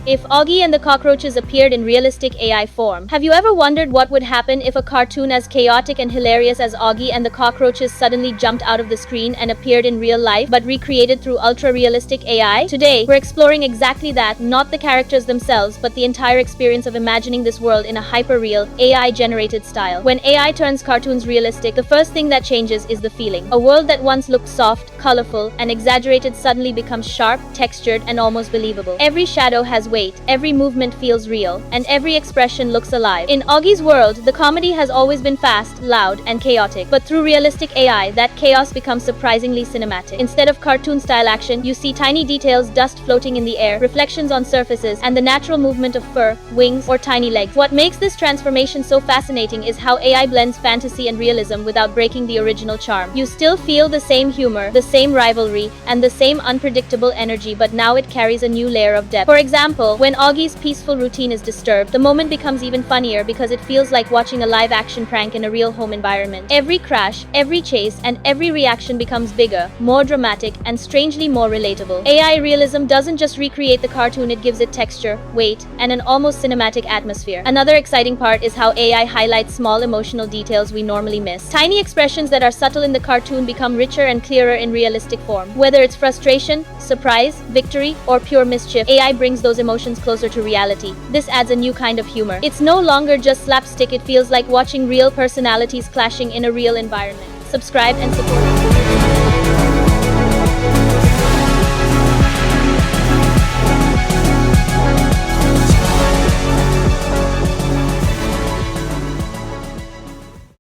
If Oggy and the Cockroaches appeared in realistic AI form, have you ever wondered what would happen if a cartoon as chaotic and hilarious as Oggy and the Cockroaches suddenly jumped out of the screen and appeared in real life, but recreated through ultra-realistic AI? Today, we're exploring exactly that, not the characters themselves, but the entire experience of imagining this world in a hyper-real, AI-generated style. When AI turns cartoons realistic, the first thing that changes is the feeling. A world that once looked soft, colorful, and exaggerated suddenly becomes sharp, textured, and almost believable. Every shadow has weight, every movement feels real, and every expression looks alive. In Oggy's world, the comedy has always been fast, loud, and chaotic, but through realistic AI, that chaos becomes surprisingly cinematic. Instead of cartoon-style action, you see tiny details, dust floating in the air, reflections on surfaces, and the natural movement of fur, wings, or tiny legs. What makes this transformation so fascinating is how AI blends fantasy and realism without breaking the original charm. You still feel the same humor, the same rivalry, and the same unpredictable energy, but now it carries a new layer of depth. For example, when Oggy's peaceful routine is disturbed, the moment becomes even funnier because it feels like watching a live-action prank in a real home environment. Every crash, every chase, and every reaction becomes bigger, more dramatic, and strangely more relatable. AI realism doesn't just recreate the cartoon, it gives it texture, weight, and an almost cinematic atmosphere. Another exciting part is how AI highlights small emotional details we normally miss. Tiny expressions that are subtle in the cartoon become richer and clearer in realistic form. Whether it's frustration, surprise, victory, or pure mischief, AI brings those emotions closer to reality. This adds a new kind of humor. It's no longer just slapstick, it feels like watching real personalities clashing in a real environment. Subscribe and support.